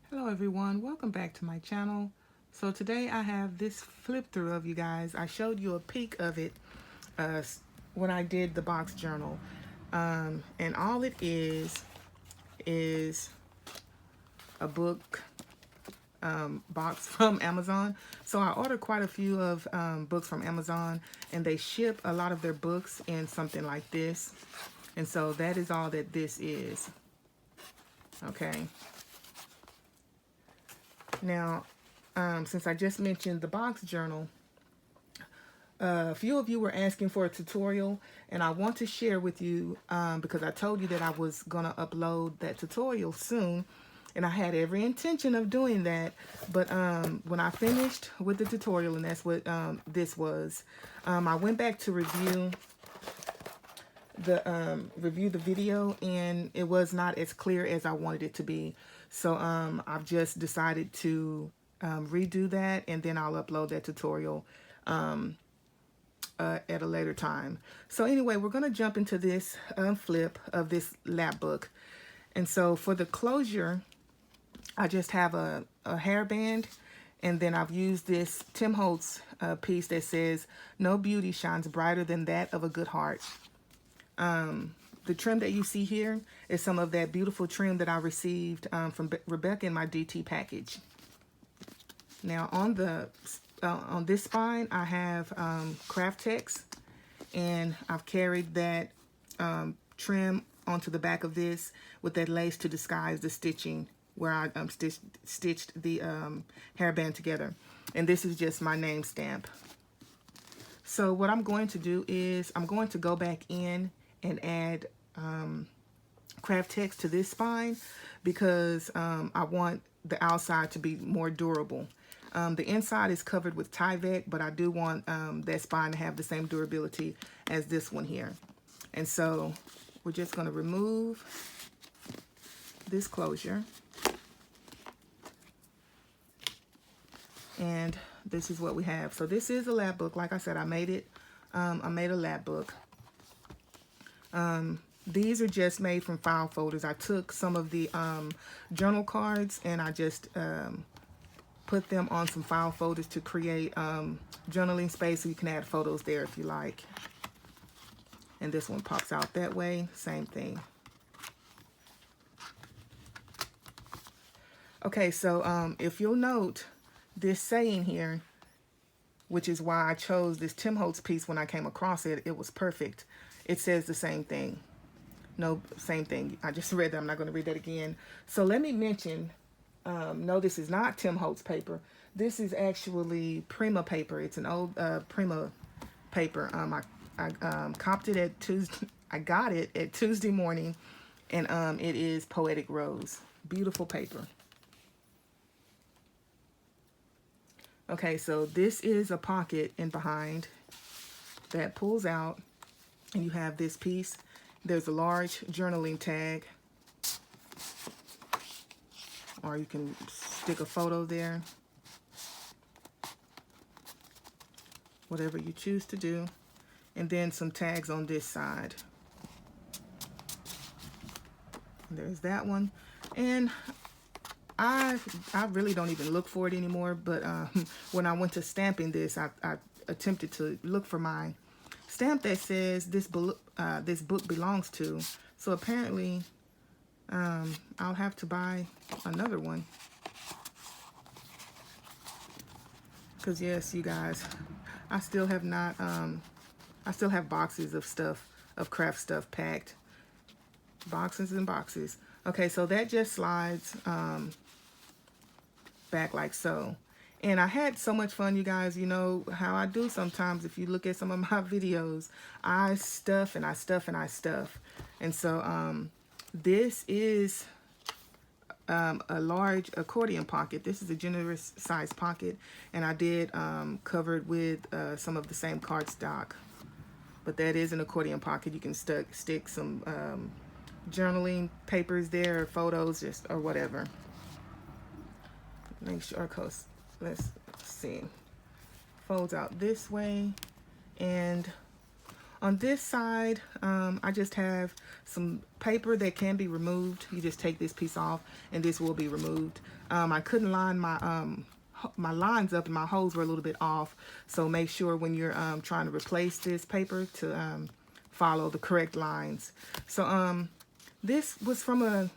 Hello everyone, welcome back to my channel. So today I have this flip through of you guys. I showed you a peek of it uh, when I did the box journal. And all it is a book box from Amazon. So I ordered quite a few of books from Amazon, and they ship a lot of their books in something like this. And so that is all that this is. Okay. Now, since I just mentioned the box journal, a few of you were asking for a tutorial, and I want to share with you because I told you that I was going to upload that tutorial soon, and I had every intention of doing that. But when I finished with the tutorial, and that's what this was, I went back to review the video, and it was not as clear as I wanted it to be. So I've just decided to redo that, and then I'll upload that tutorial at a later time. So anyway, we're going to jump into this flip of this Lapbook. And so for the closure, I just have a hairband, and then I've used this Tim Holtz piece that says, "No beauty shines brighter than that of a good heart." The trim that you see here is some of that beautiful trim that I received from Rebecca in my DT package. Now on this spine, I have Craft Text, and I've carried that trim onto the back of this with that lace to disguise the stitching where I stitched the hairband together. And this is just my name stamp. So what I'm going to do is I'm going to go back in and add Craft Text to this spine because I want the outside to be more durable. The inside is covered with Tyvek, but I do want that spine to have the same durability as this one here. And so we're just going to remove this closure. And this is what we have. So this is a Lapbook. Like I said, I made it. I made a Lapbook. These are just made from file folders. I took some of the journal cards and I just put them on some file folders to create journaling space, so you can add photos there if you like. And this one pops out that way, same thing. Okay, so if you'll note this saying here, which is why I chose this Tim Holtz piece when I came across it, it was perfect. It says the same thing. No, same thing. I just read that. I'm not going to read that again. So let me mention, no, this is not Tim Holtz paper. This is actually Prima paper. It's an old Prima paper. I copped it at Tuesday. I got it at Tuesday morning, and it is Poetic Rose. Beautiful paper. Okay, so this is a pocket in behind that pulls out, and you have this piece. There's a large journaling tag, or you can stick a photo there, whatever you choose to do. And then some tags on this side. There's that one. And I really don't even look for it anymore, but when I went to stamping this, I attempted to look for my stamp that says this book belongs to. So apparently I'll have to buy another one, because yes, you guys, I still have not I still have boxes of stuff, of craft stuff packed, boxes and boxes. Okay, so that just slides back like so. And I had so much fun, you guys. You know how I do sometimes. If you look at some of my videos, I stuff and I stuff and I stuff. And so this is a large accordion pocket. This is a generous size pocket, and I did cover it with some of the same cardstock. But that is an accordion pocket. You can stick some journaling papers there, or photos, just or whatever. Make sure, cause let's see, folds out this way. And On this side, I just have some paper that can be removed. You just take this piece off and this will be removed. I couldn't line my lines up and my holes were a little bit off. So make sure when you're trying to replace this paper to follow the correct lines. So this was from a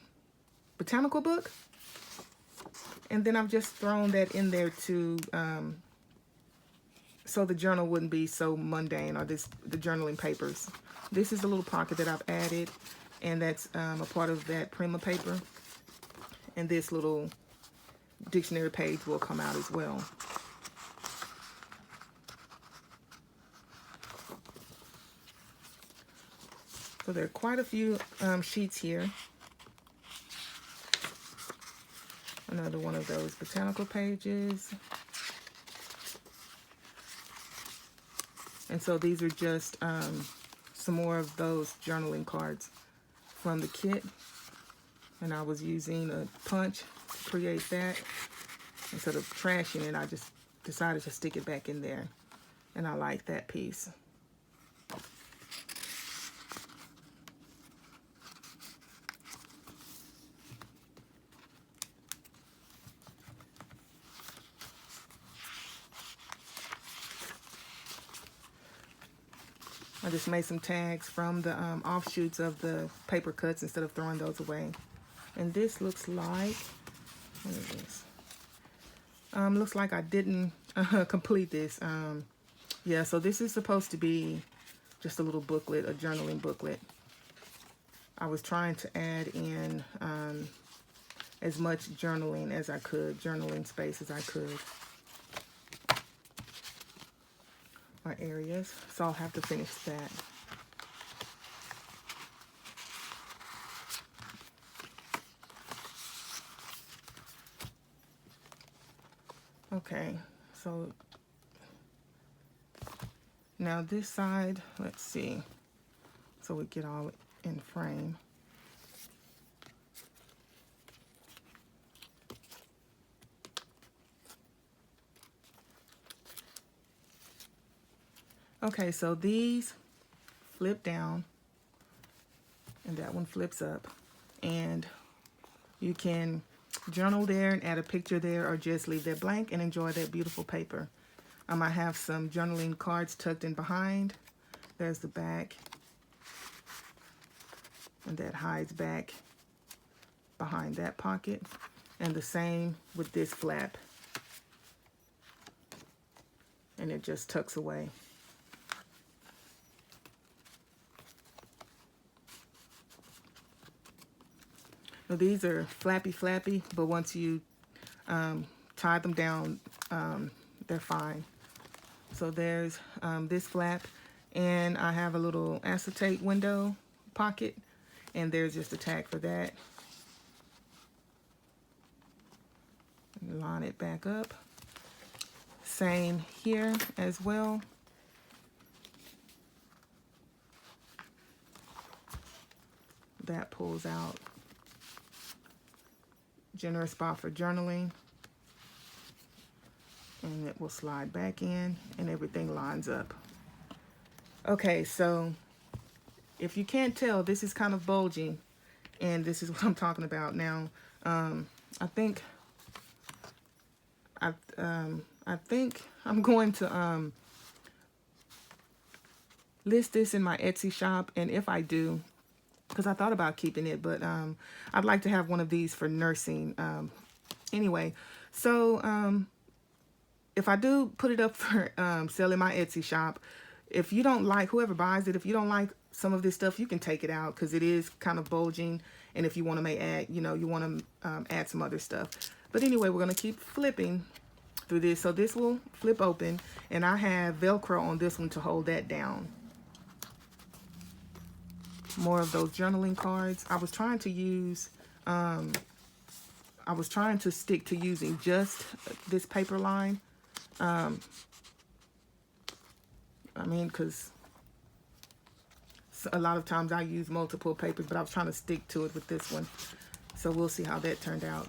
botanical book. And then I've just thrown that in there to so the journal wouldn't be so mundane, or the journaling papers. This is a little pocket that I've added, and that's a part of that Prima paper. And this little dictionary page will come out as well. So there are quite a few sheets here. Another one of those botanical pages. And so these are just some more of those journaling cards from the kit. And I was using a punch to create that. Instead of trashing it, I just decided to stick it back in there. And I like that piece. I just made some tags from the offshoots of the paper cuts instead of throwing those away. And this looks like, what is this? Looks like I didn't complete this. Yeah, so this is supposed to be just a little booklet, a journaling booklet. I was trying to add in as much journaling as I could, journaling space as I could. Or areas, so I'll have to finish that. Okay, so now this side, let's see, so we get all in frame. Okay, so these flip down and that one flips up, and you can journal there and add a picture there, or just leave that blank and enjoy that beautiful paper. I have some journaling cards tucked in behind. There's the back, and that hides back behind that pocket, and the same with this flap, and it just tucks away. Now these are flappy, but once you tie them down, they're fine. So there's this flap, and I have a little acetate window pocket, and there's just a tag for that. Line it back up. Same here as well. That pulls out. Generous spot for journaling, and it will slide back in, and everything lines up. Okay, so if you can't tell, this is kind of bulging, and this is what I'm talking about now. I think I'm going to list this in my Etsy shop, and if I do, because I thought about keeping it, but I'd like to have one of these for nursing. Anyway, so if I do put it up for sale in my Etsy shop, if you don't like, whoever buys it, if you don't like some of this stuff, you can take it out, because it is kind of bulging. And if you want to add, you want to add some other stuff. But anyway, we're going to keep flipping through this. So this will flip open, and I have Velcro on this one to hold that down. More of those journaling cards. I was trying to use, I was trying to stick to using just this paper line. I mean, because a lot of times I use multiple papers, but I was trying to stick to it with this one. So we'll see how that turned out.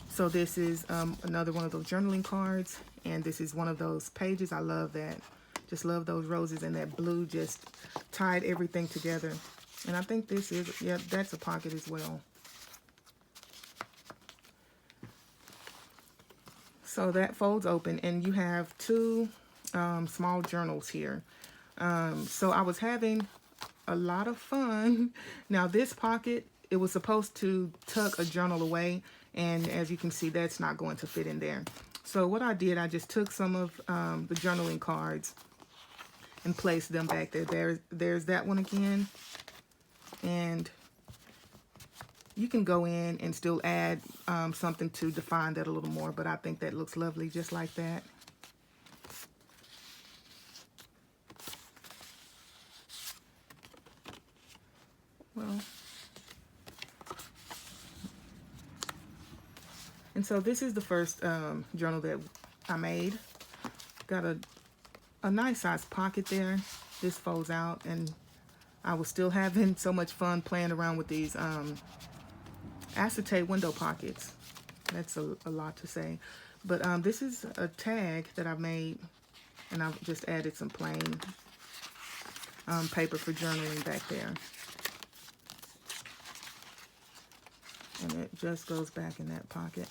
So this is another one of those journaling cards, and this is one of those pages. I love that. Just love those roses, and that blue just tied everything together. And I think this is, yeah, that's a pocket as well. So that folds open, and you have two small journals here. So I was having a lot of fun. Now this pocket, it was supposed to tuck a journal away, and as you can see, that's not going to fit in there. So what I did, I just took some of the journaling cards and placed them back there. There's that one again. And you can go in and still add something to define that a little more, but I think that looks lovely just like that. Well, and so this is the first journal that I made. Got a nice size pocket there. This folds out, and I was still having so much fun playing around with these acetate window pockets. That's a lot to say. But this is a tag that I've made, and I've just added some plain paper for journaling back there. And it just goes back in that pocket.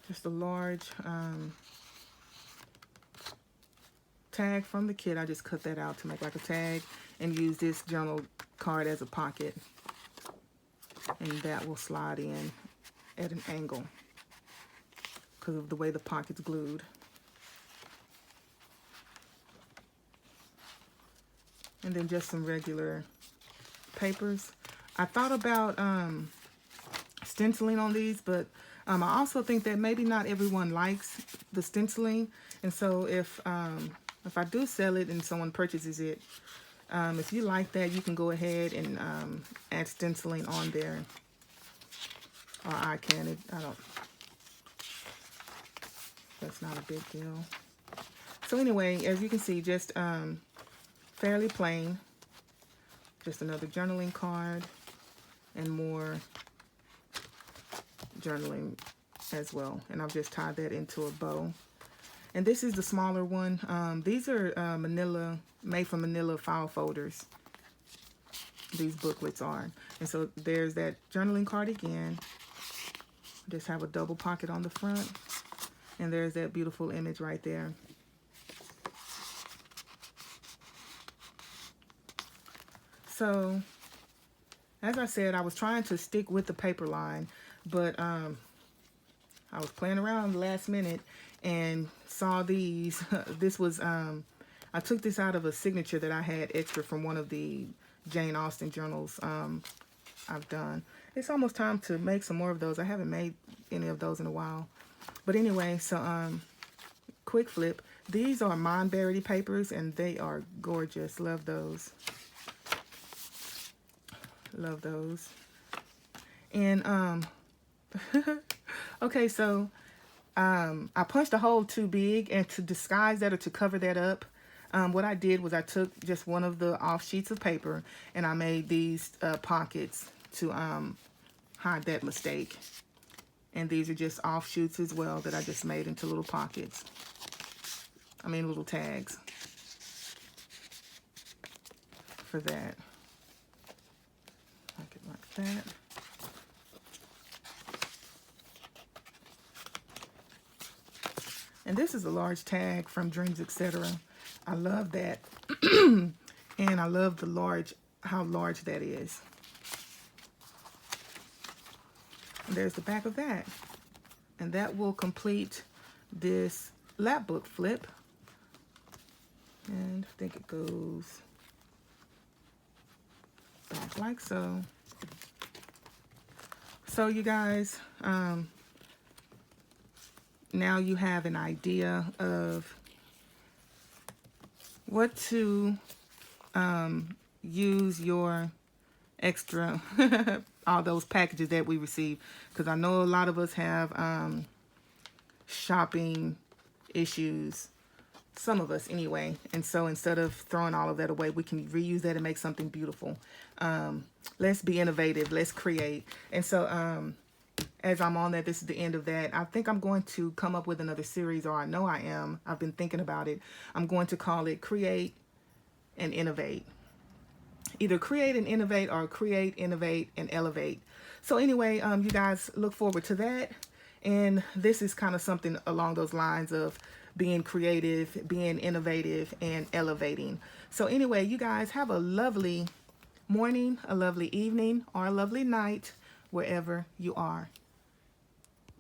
Just a large tag from the kit. I just cut that out to make like a tag and use this journal card as a pocket. And that will slide in at an angle because of the way the pocket's glued. And then just some regular papers. I thought about stenciling on these, but I also think that maybe not everyone likes the stenciling. And so if I do sell it and someone purchases it, if you like that, you can go ahead and add stenciling on there. Or I can. That's not a big deal. So anyway, as you can see, just fairly plain. Just another journaling card and more journaling as well. And I've just tied that into a bow. And this is the smaller one. These are made from manila file folders. These booklets are. And so there's that journaling card again. Just have a double pocket on the front. And there's that beautiful image right there. So, as I said, I was trying to stick with the paper line, but I was playing around last minute and saw these. This was, I took this out of a signature that I had extra from one of the Jane Austen journals I've done. It's almost time to make some more of those. I haven't made any of those in a while. But anyway, so quick flip. These are Monberry papers, and they are gorgeous. Love those. Love those. And okay, so I punched a hole too big, and to disguise that or to cover that up, what I did was I took just one of the off sheets of paper and I made these pockets to hide that mistake. And these are just offshoots as well that I just made into little pockets. I mean little tags for that. Make it like that. And this is a large tag from Dreams, Etc. I love that. And I love how large that is. And there's the back of that. And that will complete this Lapbook flip. And I think it goes back like so. So you guys, now you have an idea of what to use your extra, all those packages that we receive. Because I know a lot of us have shopping issues. some of us anyway. And so instead of throwing all of that away, we can reuse that and make something beautiful. Let's be innovative. Let's create. And so as I'm on that, this is the end of that. I think I'm going to come up with another series, or I know I am. I've been thinking about it. I'm going to call it Create and Innovate. Either Create and Innovate, or Create, Innovate, and Elevate. So anyway, you guys look forward to that. And this is kind of something along those lines of being creative, being innovative, and elevating. So anyway, you guys have a lovely morning, a lovely evening, or a lovely night, wherever you are.